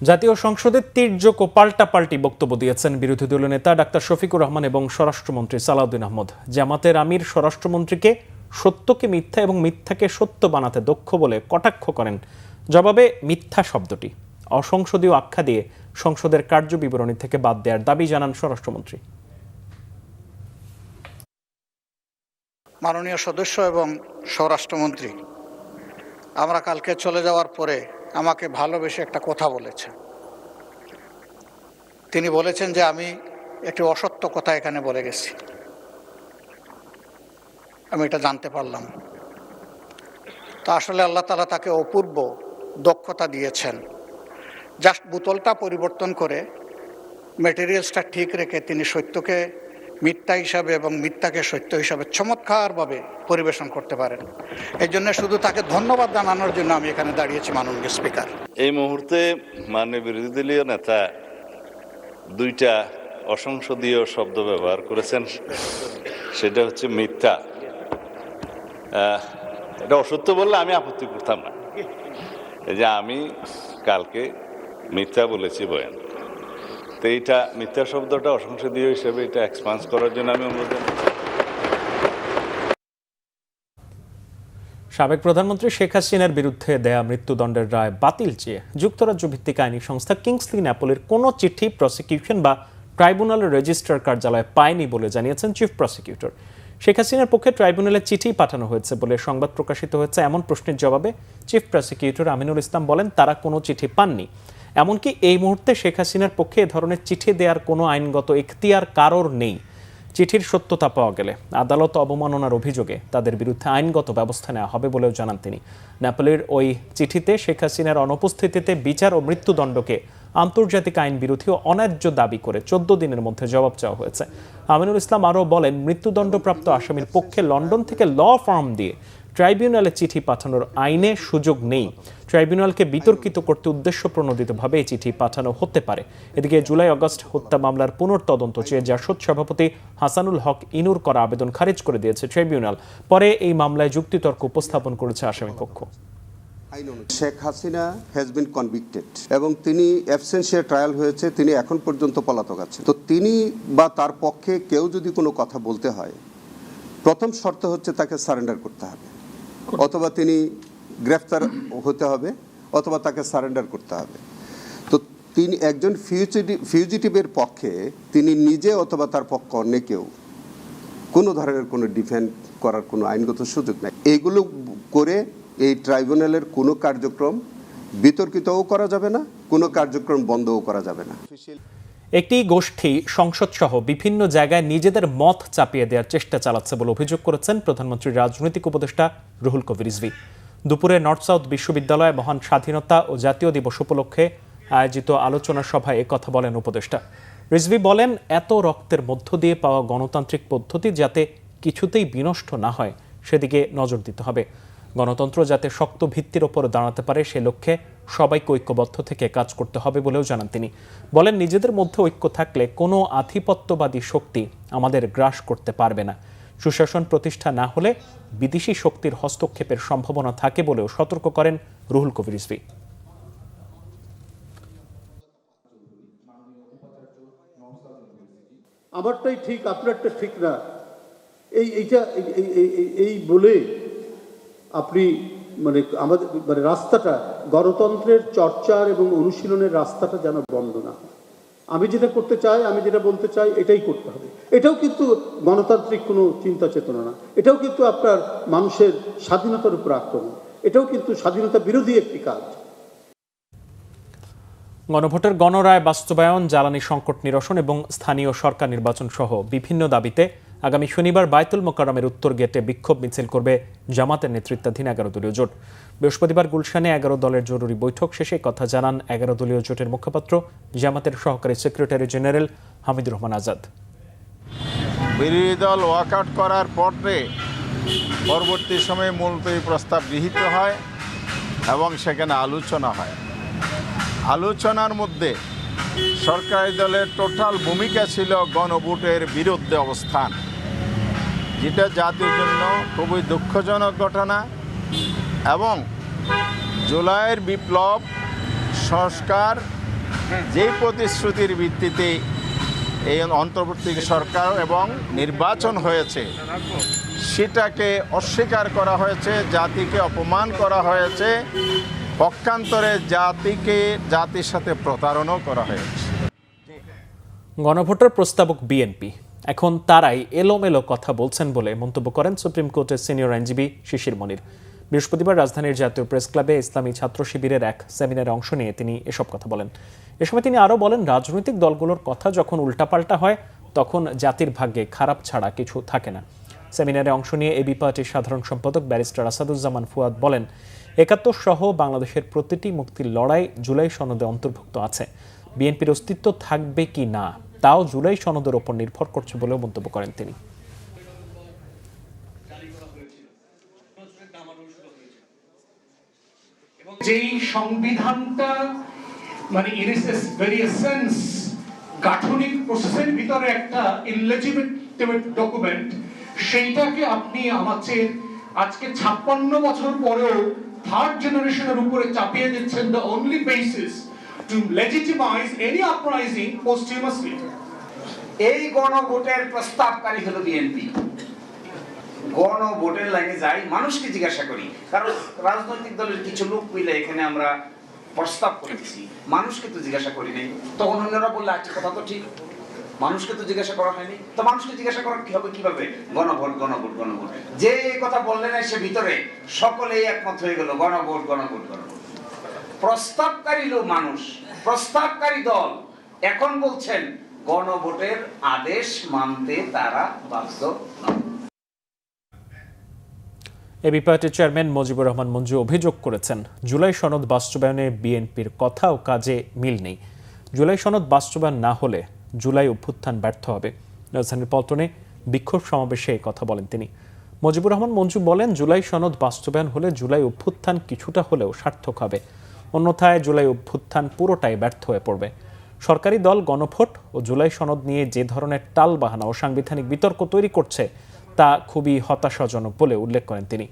জাতীয় সংসদে তির্যক ও পাল্টাপাল্টি বক্তব্য দিয়েছেন বিরোধী দলীয় নেতা ডাক্তার শফিকুর রহমান এবং স্বরাষ্ট্রমন্ত্রী সালাউদ্দিন আহমদ। জামাতের আমির স্বরাষ্ট্রমন্ত্রীকে সত্যকে মিথ্যা এবং মিথ্যাকে সত্য বানাতে দক্ষ বলে কটাক্ষ করেন। জবাবে মিথ্যা শব্দটি অসংসদীয় আখ্যা দিয়ে সংসদের কার্যবিবরণী থেকে বাদ দেওয়ার দাবি জানান স্বরাষ্ট্রমন্ত্রী। মাননীয় সদস্য এবং স্বরাষ্ট্রমন্ত্রী আমরা কালকে চলে যাওয়ার পরে আমাকে ভালোবেসে একটা কথা বলেছেন। তিনি বলেছেন যে আমি একটি অসত্য কথা এখানে বলে গেছি। আমি এটা জানতে পারলাম। তো আসলে আল্লাহ তাআলা তাকে অপূর্ব দক্ষতা দিয়েছেন। জাস্ট বোতলটা পরিবর্তন করে ম্যাটেরিয়ালসটা ঠিক রেখে তিনি সত্যকে মিথ্যা হিসাবে এবং মিথ্যাকে সত্য হিসাবে চমৎকারভাবে পরিবেশন করতে পারেন। এই জন্য শুধু তাকে ধন্যবাদ জানানোর জন্য আমি এখানে দাঁড়িয়েছি মাননীয় স্পিকার। এই মুহূর্তে মাননীয় বিরোধী দলীয় নেতা দুইটা অসংসদীয় শব্দ ব্যবহার করেছেন। সেটা হচ্ছে মিথ্যা। এটা অসত্য বললে আমি আপত্তি করতাম না। এই যে আমি কালকে মিথ্যা বলেছি বয়ান, তো এইটা মিথ্যা শব্দটা অসংসদীয় হিসেবে এটা এক্সপান্স করার জন্য আমি অনুরোধ জানাই। সাবেক প্রধানমন্ত্রী শেখ হাসিনার বিরুদ্ধে দেয়া মৃত্যুদণ্ডের রায় বাতিল চেয়ে যুক্তরাজ্য ভিত্তিক আইনি সংস্থা কিংসলি ন্যাপলের কোনো চিঠি প্রসিকিউশন বা ট্রাইব্যুনালের রেজিস্ট্রার কার্যালয়ে পায়নি বলে জানিয়েছেন চিফ প্রসিকিউটর। শেখ হাসিনার পক্ষে ট্রাইব্যুনালে চিঠি পাঠানো হয়েছে বলে সংবাদ প্রকাশিত হয়েছে এমন প্রশ্নের জবাবে চিফ প্রসিকিউটর আমিনুল ইসলাম বলেন, তারা কোনো চিঠি পাননি। এমনকি এই মুহূর্তে শেখ হাসিনার পক্ষে এ ধরনের চিঠি দেওয়ার কোনো আইনগত এখতিয়ার কারোর নেই। চিঠির সত্যতা পাওয়া গেলে আদালত অবমাননার অভিযোগে তাদের বিরুদ্ধে আইনগত ব্যবস্থা নেওয়া হবে বলেও জানান তিনি। ন্যাপলের ওই চিঠিতে শেখ হাসিনার অনুপস্থিতিতে বিচার ও মৃত্যুদণ্ডকে আন্তর্জাতিক আইন বিরোধী ও অন্যায্য দাবি করে 14 দিনের মধ্যে জবাব চাওয়া হয়েছে। আমিনুল ইসলাম আরও বলেন, মৃত্যুদণ্ডপ্রাপ্ত আসামির পক্ষে লন্ডন থেকে ল ফার্ম দিয়ে ট্রাইব্যুনালে চিঠি পাঠানোর আইনে সুযোগ নেই। ট্রাইব্যুনালকে বিতর্কিত করতে উদ্দেশ্যপ্রণোদিতভাবে এই চিঠি পাঠানো হতে পারে। এদিকে জুলাই আগস্ট হত্যা মামলার পুনর্তদন্ত চেয়ে জাসদ সভাপতি হাসানুল হক ইনুর করা আবেদন খারিজ করে দিয়েছে ট্রাইব্যুনাল। পরে এই মামলায় যুক্তিতর্ক উপস্থাপন করেছে আসামিপক্ষ। Sheikh Hasina has been convicted এবং তিনি অ্যাবসেন্সিয়া ট্রায়াল হয়েছে, তিনি এখন পর্যন্ত পলাতক আছেন। তো তিনি বা তার পক্ষে কেউ যদি কোনো কথা বলতে হয়, প্রথম শর্ত হচ্ছে তাকে সারেন্ডার করতে হবে, অথবা তিনি গ্রেফতার হতে হবে, অথবা তাকে সারেন্ডার করতে হবে। তো তিনি একজন ফিউজিটিভের পক্ষে তিনি নিজে অথবা তার পক্ষে অন্য কেউ কোনো ধরনের কোনো ডিফেন্ড করার কোনো আইনগত সুযোগ নাই। এইগুলো করে এই ট্রাইব্যুনালের কোনো কার্যক্রম বিতর্কিতও করা যাবে না, কোনো কার্যক্রম বন্ধও করা যাবে না। একটি গোষ্ঠী সংসদ সহ বিভিন্ন জায়গায় নিজেদের মত চাপিয়ে দেওয়ার চেষ্টা চালাচ্ছে বলে অভিযোগ করেছেন প্রধানমন্ত্রীর রাজনৈতিক উপদেষ্টা রুহুল কবির রিজভী। দুপুরে নর্থ সাউথ বিশ্ববিদ্যালয়ে মহান স্বাধীনতা ও জাতীয় দিবস উপলক্ষে আয়োজিত আলোচনা সভায় কথা বলেন উপদেষ্টা। রিজভী বলেন, এত রক্তের মধ্য দিয়ে পাওয়া গণতান্ত্রিক পদ্ধতি যাতে কিছুতেই বিনষ্ট না হয় সেদিকে নজর দিতে হবে। গণতন্ত্র যাতে শক্ত ভিত্তির ওপর দাঁড়াতে পারে সে লক্ষ্যে সবাইকে ঐক্যবদ্ধ থেকে কাজ করতে হবে বলেও জানান তিনি। বলেন, নিজেদের মধ্যে ঐক্য থাকলে কোনো আধিপত্যবাদী শক্তি আমাদের গ্রাস করতে পারবে না। সুশাসন প্রতিষ্ঠা না হলে বিদেশি শক্তির হস্তক্ষেপের সম্ভাবনা থাকে বলেও সতর্ক করেন রুহুল কবির রিজভী। আমারটাই ঠিক, আপনারটা ঠিক না, এই বলে আপনি আমাদের রাস্তাটা, গণতন্ত্রের চর্চার এবং অনুশীলনের রাস্তাটা যেন বন্ধ না হয়। আমি যেটা করতে চাই, আমি যেটা বলতে চাই, এটাই করতে হবে। এটাও কিন্তু গণতান্ত্রিক কোনো চিন্তা চেতনা না, এটাও কিন্তু আপনার মানুষের স্বাধীনতার উপর আক্রমণ, এটাও কিন্তু স্বাধীনতা বিরোধী একটি কাজ। গণভোটের গণরায় বাস্তবায়ন, জ্বালানি সংকট নিরসন এবং স্থানীয় সরকার নির্বাচন সহ বিভিন্ন দাবিতে আগামী শনিবার বায়তুল মোকাররমের উত্তর গেটে বিক্ষোভ মিছিল করবে জামাতের নেতৃত্বাধীন 11 দলীয় জোট। বৃহস্পতিবার গুলশানে 11 দলের জরুরি বৈঠক শেষে কথা জানান 11 দলীয় জোটের মুখপাত্র জামাতের সহকারী সেক্রেটারি জেনারেল হামিদুর রহমান আজাদ। বিরোধী দল ওয়াকআউট করার পরে পরবর্তী সময়ে মুলতবি প্রস্তাব গৃহীত হয় এবং সেখানে আলোচনা হয়। আলোচনার মধ্যে সরকারি দলের টোটাল ভূমিকা ছিল গণভোটের বিরুদ্ধে অবস্থান, যেটা জাতির জন্য খুবই দুঃখজনক ঘটনা। এবং জুলাইয়ের বিপ্লব সংস্কার যেই প্রতিশ্রুতির ভিত্তিতে এই অন্তর্বর্তী সরকার এবং নির্বাচন হয়েছে সেটাকে অস্বীকার করা হয়েছে, জাতিকে অপমান করা হয়েছে, পক্ষান্তরে জাতির সাথে প্রতারণাও করা হয়েছে। গণভোটের প্রস্তাবক বিএনপি এখন তারাই এলোমেলো কথা বলছেন বলে মন্তব্য করেন সুপ্রিম কোর্টের সিনিয়র আইনজীবী শিশির মনির। বৃহস্পতিবার রাজধানীর জাতীয় প্রেস ক্লাবে ইসলামী ছাত্র শিবিরের এক সেমিনারে অংশ নিয়ে তিনি এসব কথা বলেন। এ সময় তিনি আরও বলেন, রাজনৈতিক দলগুলোর কথা যখন উল্টাপাল্টা হয় তখন জাতির ভাগ্যে খারাপ ছাড়া কিছু থাকে না। সেমিনারে অংশ নিয়ে এবি পার্টির সাধারণ সম্পাদক ব্যারিস্টার আসাদুজ্জামান ফুয়াদ বলেন, ৭১ সহ বাংলাদেশের প্রতিটি মুক্তির লড়াই জুলাই সনদে অন্তর্ভুক্ত আছে। বিএনপির অস্তিত্ব থাকবে কি না তাও জুলাই সনদের ওপর নির্ভর করছে বলেও মন্তব্য করেন তিনি। যেই সংবিধানটা ভেরি এসেন্স গাঠনিক প্রসেসের ভিতরে একটা ইনলেজিটিমেট ডকুমেন্ট, সেইটাকে আপনি আমাদের আজকে 56 বছর পরেও থার্ড জেনারেশনের উপরে চাপিয়ে দিচ্ছেন the only basis to legitimize any uprising posthumously. এই গণভোটের প্রস্তাবকারী হলো বিএনপি। গণভোটের লাইনে যাই, মানুষকে জিজ্ঞাসা করি, কারণ রাজনৈতিক দলের কিছু লোক মিলে এখানে আমরা প্রস্তাব করেছি, মানুষকে তো জিজ্ঞাসা করি নাই। তখন অন্যরা বললে আচ্ছা কথা তো ঠিক, মানুষকে তো জিজ্ঞাসা করা হয়নি, তো মানুষকে জিজ্ঞাসা করা কি হবে, কিভাবে? গণভোট গণভোট গণভোট, যে কথা বললেন সে ভিতরে সকলেই একমত হয়ে গেল গণভোট গণভোট গণভোট। প্রস্তাবকারী লোক মানুষ, প্রস্তাবকারী দল এখন বলছেন গণভোটের আদেশ মানতে তারা বাধ্য নয়। এবি পার্টির চেয়ারম্যান মুজিবুর রহমান মঞ্জু অভিযোগ করেছেন, জুলাই সনদ বাস্তবায়নে বিএনপির কথা ও কাজে মিল নেই। জুলাই সনদ বাস্তবায়ন না হলে জুলাই অভ্যুত্থান ব্যর্থ হবে। রাজধানীর পল্টনে বিক্ষোভ সমাবেশে এই কথা বলেন তিনি। মুজিবুর রহমান মঞ্জু বলেন, জুলাই সনদ বাস্তবায়ন হলে জুলাই অভ্যুত্থান কিছুটা হলেও সার্থক হবে, অন্যথায় জুলাই অভ্যুত্থান পুরোটাই ব্যর্থ হয়ে পড়বে। সরকারি দল গণভোট ও জুলাই সনদ নিয়ে যে ধরনের টালবাহানা ও সাংবিধানিক বিতর্ক তৈরি করছে তা খুবই হতাশাজনক বলে উল্লেখ করেন তিনি।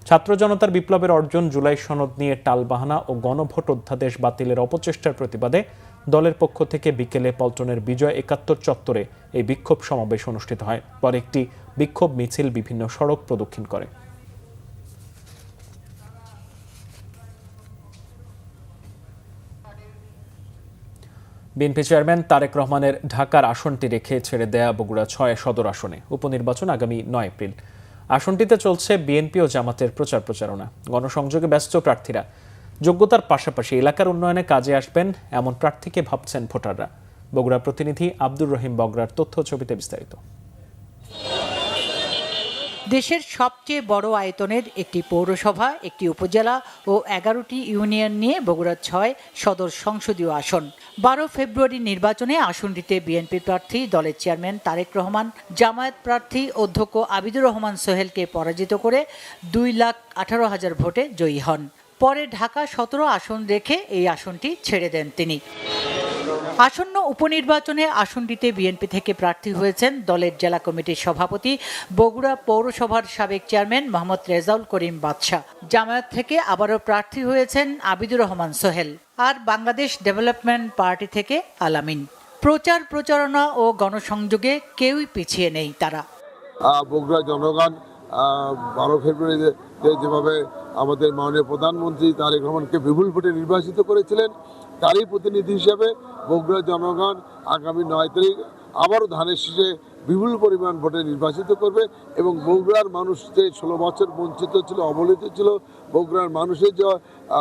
ছাত্র জনতার বিপ্লবের অর্জন জুলাই সনদ নিয়ে টালবাহানা ও গণভোট অধ্যাদেশ বাতিলের অপচেষ্টার প্রতিবাদে দলের পক্ষ থেকে বিকেলে পল্টনের বিজয় ৭১ চত্বরে এই বিক্ষোভ সমাবেশ অনুষ্ঠিত হয়। পরে একটি বিক্ষোভ মিছিল বিভিন্ন সড়ক প্রদক্ষিণ করে। বিএনপি চেয়ারম্যান তারেক রহমানের ঢাকার আসনটি রেখে ছেড়ে দেয়া বগুড়া ৬ সদর আসনে উপনির্বাচন আগামী ৯ এপ্রিল। আসনটিতে চলছে বিএনপি ও জামাতের প্রচারণা। গণসংযোগে ব্যস্ত প্রার্থীরা। যোগ্যতার পাশাপাশি এলাকার উন্নয়নে কাজে আসবেন এমন প্রার্থীকে ভাবছেন ভোটাররা। বগুড়া প্রতিনিধি আব্দুর রহিম বগরার তথ্য ছবিতে বিস্তারিত। দেশের সবচেয়ে বড় আয়তনের একটি পৌরসভা, একটি উপজেলা ও 11টি ইউনিয়ন নিয়ে বগুড়া ৬ সদর সংসদীয় আসন। 12 ফেব্রুয়ারি নির্বাচনে আসনটিতে বিএনপি প্রার্থী দলের চেয়ারম্যান তারেক রহমান জামায়াত প্রার্থী অধ্যক্ষ আবিদুর রহমান সোহেলকে পরাজিত করে 2,18,000 ভোটে জয়ী হন। পরে ঢাকা 17 আসন রেখে এই আসনটি ছেড়ে দেন তিনি। আসন্ন উপনির্বাচনে আসনটিতে বিএনপি থেকে প্রার্থী হয়েছেন দলের জেলা কমিটির সভাপতি, বগুড়া পৌরসভার সাবেক চেয়ারম্যান মোহাম্মদ রেজাউল করিম বাদশা। জামায়াত থেকে আবারও প্রার্থী হয়েছেন আবিদুর রহমান সোহেল, আর বাংলাদেশ ডেভেলপমেন্ট পার্টি থেকে আলামিন। প্রচারণা ও গণসংযোগে কেউই পিছিয়ে নেই তারা। বগুড়া জনগণ 12 ফেব্রুয়ারিতে যেভাবে আমাদের মাননীয় প্রধানমন্ত্রী তারেক রহমানকে বিপুল ভোটে নির্বাচিত করেছিলেন, তারই প্রতিনিধি হিসেবে বগুড়া জনগণ আগামী 9 তারিখ আবারও ধানের শীষে বিপুল পরিমাণ ভোটে নির্বাচিত করবে এবং বগুড়ার মানুষ যে 16 বছর বঞ্চিত ছিল, অবহেলিত ছিল, বগুড়ার মানুষের যে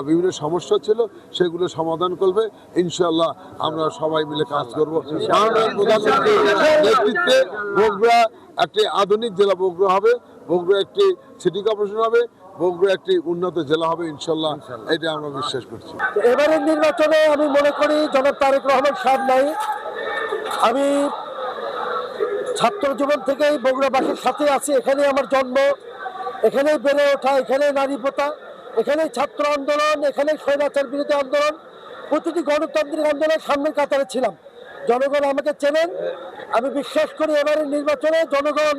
বিভিন্ন সমস্যা ছিল সেগুলো সমাধান করবে। ইনশাআল্লাহ আমরা সবাই মিলে কাজ করব। মাননীয় প্রধানমন্ত্রীর নেতৃত্বে বগুড়া একটি আধুনিক জেলা বগুড়া হবে, বগুড়া একটি সিটি কর্পোরেশন হবে, বগুড়া একটি উন্নত জেলা হবে ইনশাআল্লাহ, এটা আমরা বিশ্বাস করছি। এবারের নির্বাচনে আমি মনে করি জনাব তারেক রহমান সাহেব নাই। আমি ছাত্র জীবন থেকেই বগুড়াবাসীর সাথে আছি। এখানেই আমার জন্ম, এখানেই বেড়ে ওঠা, এখানেই নারী প্রথা, এখানেই ছাত্র আন্দোলন, এখানেই স্বৈরাচার বিরোধী আন্দোলন, প্রতিটি গণতান্ত্রিক আন্দোলনের সামনের কাতারে ছিলাম। জনগণ আমাকে চেনেন। আমি বিশ্বাস করি এবারের নির্বাচনে জনগণ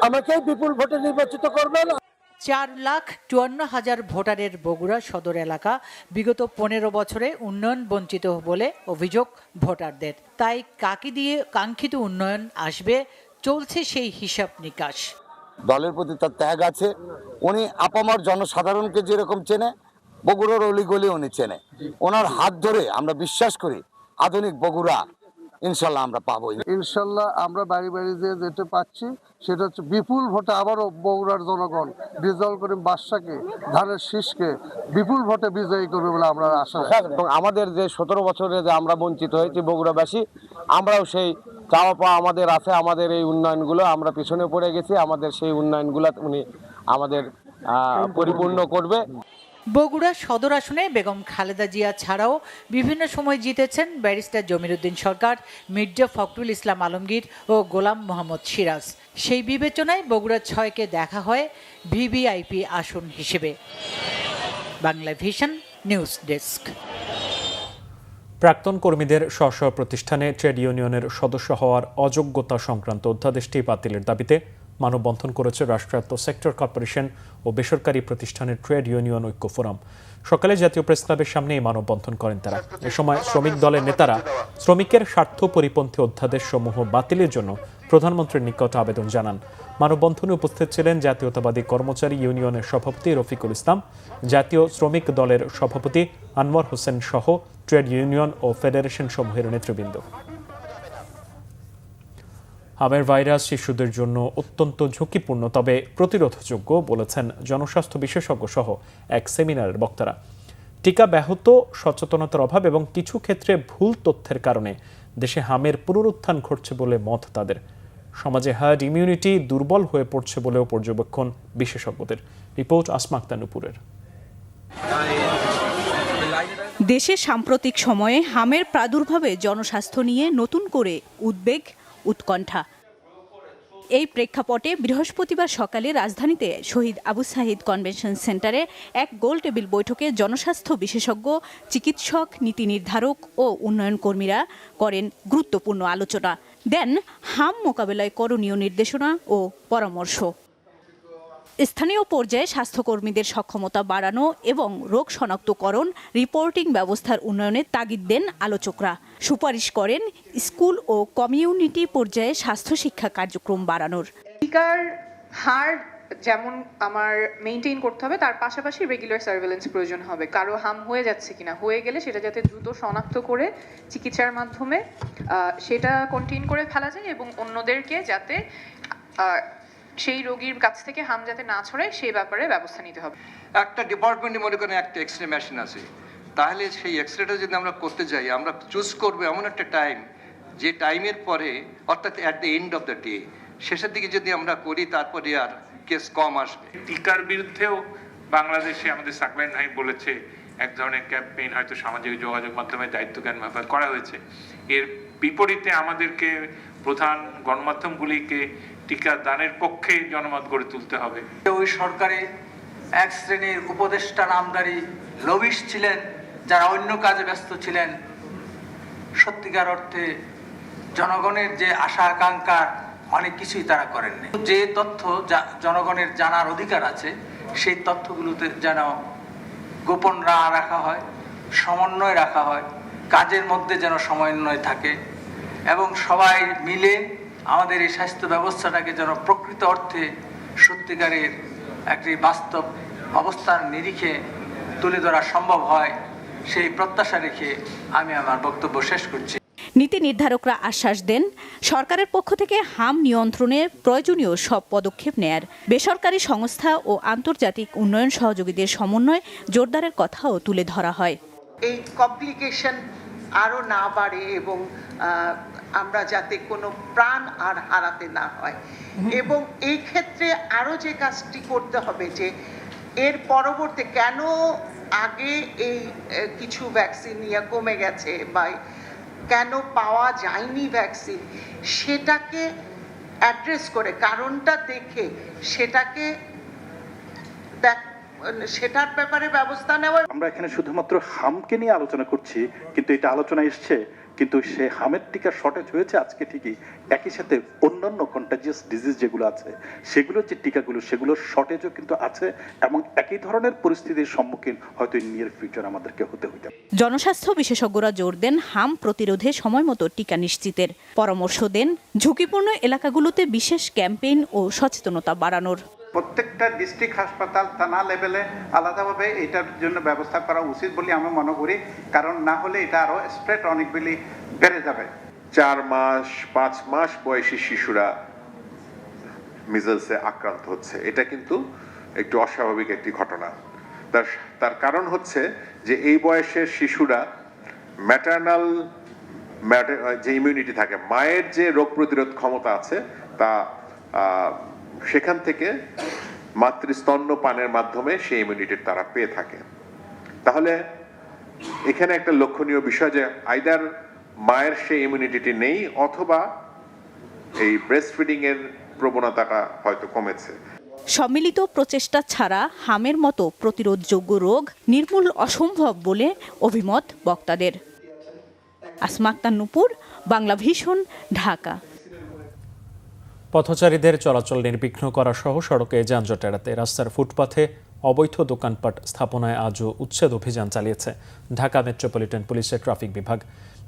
আমাকে বিপুল ভোটে নির্বাচিত করবেন। 4,54,000 ভোটারের বগুড়া সদর এলাকা বিগত 15 বছরে উন্নয়ন বঞ্চিত বলে অভিযোগ ভোটারদের। তাই কাকে দিয়ে কাঙ্ক্ষিত উন্নয়ন আসবে, চলছে সেই হিসাব নিকাশ। দলের প্রতি তার ত্যাগ আছে। উনি আপামর জনসাধারণকে যেরকম চেনে, বগুড়ার অলিগলি উনি চেনে। ওনার হাত ধরে আমরা বিশ্বাস করি আধুনিক বগুড়া ইনশাল্লাহ আমরা পাবো। ইনশাল্লাহ আমরা বাড়ি বাড়ি যেটা পাচ্ছি সেটা হচ্ছে বিপুল ভোটে আবারও বগুড়ার জনগণ রেজাউল করিম বাদশাকে, ধানের শীষকে বিপুল ভোটে বিজয়ী করবে বলে আমরা আশা করি। এবং আমাদের যে 17 বছরে যে আমরা বঞ্চিত হয়েছি বগুড়াবাসী, আমরাও সেই চাওয়া পাওয়া আমাদের আছে। আমাদের এই উন্নয়নগুলো আমরা পিছনে পড়ে গেছি, আমাদের সেই উন্নয়নগুলো উনি আমাদের পরিপূর্ণ করবে। বগুড়া সদর আসনে বেগম খালেদা জিয়া ছাড়াও বিভিন্ন সময় জিতেছেন ব্যারিস্টার জমির উদ্দিন সরকার, মির্জা ফখরুল ইসলাম আলমগীর ও গোলাম মোহাম্মদ সিরাজ। সেই বিবেচনায় বগুড়া 6কে দেখা হয় ভিভিআইপি আসন হিসেবে। Bangla vision news desk. প্রাক্তন কর্মীদের স্ব প্রতিষ্ঠানে ট্রেড ইউনিয়নের সদস্য হওয়ার অযোগ্যতা সংক্রান্ত অধ্যাদেশটি বাতিলের দাবিতে মানববন্ধন করেছে রাষ্ট্রায়ত্ত সেক্টর কর্পোরেশন ও বেসরকারি প্রতিষ্ঠানের ট্রেড ইউনিয়ন ঐক্য ফোরাম। সকালে জাতীয় প্রেস ক্লাবের সামনে এই মানববন্ধন করেন তারা। এ সময় শ্রমিক দলের নেতারা শ্রমিকের স্বার্থ পরিপন্থী অধ্যাদেশ সমূহ বাতিলের জন্য প্রধানমন্ত্রীর নিকট আবেদন জানান। মানববন্ধনে উপস্থিত ছিলেন জাতীয়তাবাদী কর্মচারী ইউনিয়নের সভাপতি রফিকুল ইসলাম, জাতীয় শ্রমিক দলের সভাপতি আনোয়ার হোসেন সহ ট্রেড ইউনিয়ন ও ফেডারেশন সমূহের নেতৃবৃন্দ। হামের ভাইরাস শিশুদের জন্য অত্যন্ত ঝুঁকিপূর্ণ তবে প্রতিরোধযোগ্য বলেছেন জনস্বাস্থ্য বিশেষজ্ঞ সহ এক সেমিনারের বক্তারা। টিকা ব্যাহত, সচেতনতার অভাব এবং কিছু ক্ষেত্রে ভুল তথ্যের কারণে দেশে হামের পুনরুত্থান ঘটছে বলে মত তাদের। সমাজে হার্ড ইমিউনিটি দুর্বল হয়ে পড়ছে বলেও পর্যবেক্ষণ বিশেষজ্ঞদের। রিপোর্ট আসমা আক্তার নুপুরের। দেশে সাম্প্রতিক সময়ে হামের প্রাদুর্ভাবে জনস্বাস্থ্য নিয়ে নতুন করে উদ্বেগ, উৎকণ্ঠা। এই প্রেক্ষাপটে বৃহস্পতিবার সকালে রাজধানীতে শহীদ আবু সাঈদ কনভেনশন সেন্টারে এক গোল টেবিল বৈঠকে জনস্বাস্থ্য বিশেষজ্ঞ, চিকিৎসক, নীতি নির্ধারক ও উন্নয়ন কর্মীরা করেন গুরুত্বপূর্ণ আলোচনা, দেন হাম মোকাবেলায় করণীয় নির্দেশনা ও পরামর্শ। স্থানীয় পর্যায়ে স্বাস্থ্যকর্মীদের সক্ষমতা বাড়ানো এবং রোগ শনাক্তকরণ, রিপোর্টিং ব্যবস্থার উন্নয়নের তাগিদ দেন আলোচকরা। সুপারিশ করেন স্কুল ও কমিউনিটি পর্যায়ে স্বাস্থ্য শিক্ষা কার্যক্রম বাড়ানোর। টিকার হার যেমন আমার মেইনটেইন করতে হবে, তার পাশাপাশি রেগুলার সার্ভেলেন্স প্রয়োজন হবে। কারো হাম হয়ে যাচ্ছে কিনা, হয়ে গেলে সেটা যাতে দ্রুত শনাক্ত করে চিকিৎসার মাধ্যমে সেটা কন্টেইন করে ফেলা যায় এবং অন্যদেরকে যাতে সেই রোগীর কাছ থেকে হাম যাতে না ছড়ায় সেই ব্যাপারে ব্যবস্থা নিতে হবে। একটা ডিপার্টমেন্টে মনে করেন একটা এক্স রে মেশিন আছে, তাহলে সেই এক্স রেটা যদি আমরা করতে যাই, আমরা চুজ করবো এমন একটা টাইম, যে টাইমের পরে অর্থাৎ at the end of the day, শেষের দিকে যদি আমরা করি তারপরে আর কেস কম আসবে। টিকার বিরুদ্ধেও বাংলাদেশে আমাদের সাকলাইন ভাই বলেছে এক ধরনের ক্যাম্পেইন হয়তো সামাজিক যোগাযোগ মাধ্যমে দায়িত্ব জ্ঞান ব্যবহার করা হয়েছে। এর বিপরীতে আমাদেরকে প্রধান গণমাধ্যমগুলিকে টিকা দানের পক্ষে জনমত গড়ে তুলতে হবে। ওই সরকারে এক শ্রেণীর উপদেষ্টা নামধারী লবিস্ট ছিলেন, যারা অন্য কাজে ব্যস্ত ছিলেন, সত্যিকার অর্থে জনগণের যে আশা আকাঙ্ক্ষা অনেক কিছুই তারা করেননি। যে তথ্য জনগণের জানার অধিকার আছে, সেই তথ্যগুলোতে যেন গোপন রাখা হয়, সমন্বয় রাখা হয়, কাজের মধ্যে যেন সমন্বয় থাকে এবং সবাই মিলে আমাদের এই স্বাস্থ্য ব্যবস্থাটাকে যেন প্রকৃত অর্থে সত্যিকারের একটি বাস্তব অবস্থার নিরিখে তুলে ধরা সম্ভব হয়, সেই প্রত্যাশা রেখে আমি আমার বক্তব্য শেষ করছি। নীতি নির্ধারকরা আশ্বাস দেন সরকারের পক্ষ থেকে হাম নিয়ন্ত্রণে প্রয়োজনীয় সব পদক্ষেপ নেয়ার, বেসরকারি সংস্থা ও আন্তর্জাতিক উন্নয়ন সহযোগীদের সমন্বয় জোরদারের কথাও তুলে ধরা হয়। এই কমপ্লিকেশন আরো না বাড়ে এবং আমরা যাতে কোনো প্রাণ আর হারাতে না হয়, এবং এই ক্ষেত্রে আরো যে কাজটি করতে হবে যে এর পরবর্তী কেন আগে এই কিছু ভ্যাকসিন নিয়ে কমে গেছে বা কেন পাওয়া যায়নি ভ্যাকসিন, সেটাকে অ্যাড্রেস করে কারণটা দেখে সেটার ব্যাপারে ব্যবস্থা নেওয়া। আমরা এখানে শুধুমাত্র হামকে নিয়ে আলোচনা করছি, কিন্তু এটা আলোচনা এসছে, কিন্তু সে হামের টিকা শর্টেজ হয়েছে আজকে ঠিকই, একই সাথে অন্যান্য কন্টাজিয়াস ডিজিজ যেগুলো আছে সেগুলোর যে টিকাগুলো সেগুলোর শর্টেজও কিন্তু আছে এবং একই ধরনের পরিস্থিতির সম্মুখীন হয়তো নিয়ার ফিউচার আমাদেরকে হতে হতে। জনস্বাস্থ্য বিশেষজ্ঞরা জোর দেন হাম প্রতিরোধে সময়মতো টিকা নিশ্চিতের, পরামর্শ দেন ঝুঁকিপূর্ণ এলাকাগুলোতে বিশেষ ক্যাম্পেইন ও সচেতনতা বাড়ানোর। প্রত্যেকটা ডিস্ট্রিক্ট হাসপাতাল থানা লেভেলে আলাদাভাবে এটার জন্য ব্যবস্থা করা উচিত বলে আমি মনে করি, কারণ না হলে এটা আরো স্প্রেড অনেকগুলি বেড়ে যাবে। 4 মাস 5 মাস বয়সী শিশুরা মিজলসে আক্রান্ত হচ্ছে, এটা কিন্তু একটু অস্বাভাবিক একটি ঘটনা। তার কারণ হচ্ছে যে এই বয়সের শিশুরা ম্যাটারনাল যে ইমিউনিটি থাকে, মায়ের যে রোগ প্রতিরোধ ক্ষমতা আছে তা সেখান থেকে মাতৃস্তন্য পানের মাধ্যমে সেই ইমিউনিটি তারা পেয়ে থাকে। তাহলে এখানে একটা লক্ষণীয় বিষয় যে আইদার মায়ের সেই ইমিউনিটি নেই অথবা এই ব্রেস্ট ফিডিং এর প্রবণতাটা হয়তো কমেছে। সম্মিলিত প্রচেষ্টা ছাড়া হামের মতো প্রতিরোধযোগ্য রোগ নির্মূল অসম্ভব বলে অভিমত বক্তাদের। আসমা আক্তার নূপুর, বাংলা ভিশন, ঢাকা। পথচারীদের চলাচল নির্বিঘ্ন করা সহ সড়কে যানজট এড়াতে রাস্তার ফুটপাথে অবৈধ দোকানপাট স্থাপনায় আজও উচ্ছেদ অভিযান চালিয়েছে ঢাকা মেট্রোপলিটন পুলিশের ট্রাফিক বিভাগ।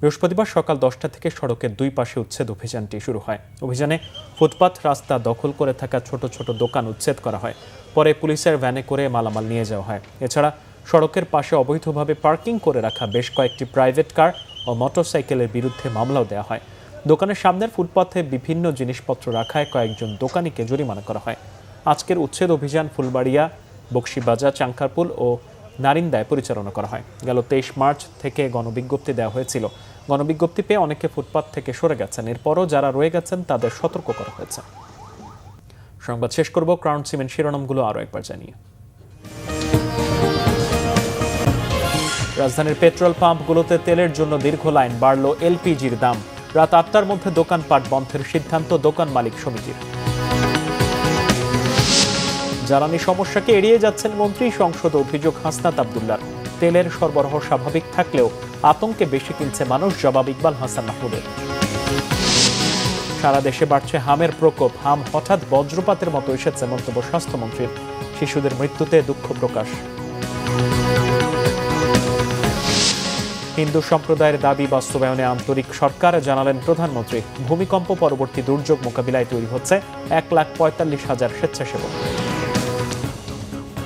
বৃহস্পতিবার সকাল 10টা থেকে সড়কের দুই পাশে উচ্ছেদ অভিযানটি শুরু হয়। অভিযানে ফুটপাথ রাস্তা দখল করে থাকা ছোট ছোট দোকান উচ্ছেদ করা হয়, পরে পুলিশের ভ্যানে করে মালামাল নিয়ে যাওয়া হয়। এছাড়া সড়কের পাশে অবৈধভাবে পার্কিং করে রাখা বেশ কয়েকটি প্রাইভেট কার ও মোটরসাইকেলের বিরুদ্ধে মামলাও দেওয়া হয়। দোকানের সামনের ফুটপাথে বিভিন্ন জিনিসপত্র রাখায় কয়েকজন দোকানিকে জরিমানা করা হয়। আজকের উচ্ছেদ অভিযান ফুলবাড়িয়া, বকশীবাজার, চাঙ্কারপুল ও নারিন্দায় পরিচালনা করা হয়। গেল 23 মার্চ থেকে গণবিজ্ঞপ্তি দেওয়া হয়েছিল। গণবিজ্ঞপ্তি পেয়ে অনেকে ফুটপাথ থেকে সরে গেছেন, এরপরও যারা রয়ে গেছেন তাদের সতর্ক করা হয়েছে। সংবাদ শেষ করব ক্রাউন সিমেন্ট শিরোনামগুলো আরও একবার জানিয়ে। রাজধানীর পেট্রোল পাম্পগুলোতে তেলের জন্য দীর্ঘ লাইন, বাড়ল এলপিজির দাম। রাত 8টার মধ্যে দোকানপাট বন্ধের সিদ্ধান্ত দোকান মালিক সমিতির। জ্বালানি সমস্যাকে এড়িয়ে যাচ্ছেন মন্ত্রী, সংসদে অভিযোগ হাসনাত আব্দুল্লাহর। তেলের সরবরাহ স্বাভাবিক থাকলেও আতঙ্কে বেশি কিনছে মানুষ, জবাব ইকবাল হাসান মাহমুদের। সারা দেশে বাড়ছে হামের প্রকোপ, হাম হঠাৎ বজ্রপাতের মতো এসেছে, মন্তব্য স্বাস্থ্যমন্ত্রীর। শিশুদের মৃত্যুতে দুঃখ প্রকাশ। হিন্দু সম্প্রদায়ের দাবি বাস্তবায়নে আন্তরিক সরকার, জানালেন প্রধানমন্ত্রী। ভূমিকম্প পরবর্তী দুর্যোগ মোকাবিলায় তৈরি হচ্ছে 1,45,000 স্বেচ্ছাসেবক।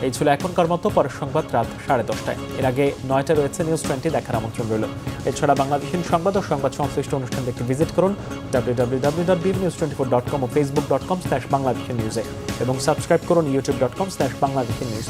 এই ছিল এখনকার মতো, পরের সংবাদ রাত 10:30টায়। এর আগে 9টায় রয়েছে নিউজ 20 দেখার আমন্ত্রণ রইল। এছাড়া বাংলাদেশের সংবাদ ও সংবাদ সংশ্লিষ্ট অনুষ্ঠান দেখতে ভিজিট করুন www.bnews24.com ও facebook.com/bangladeshinnews এবং সাবস্ক্রাইব করুন youtube.com/bangladeshinnews।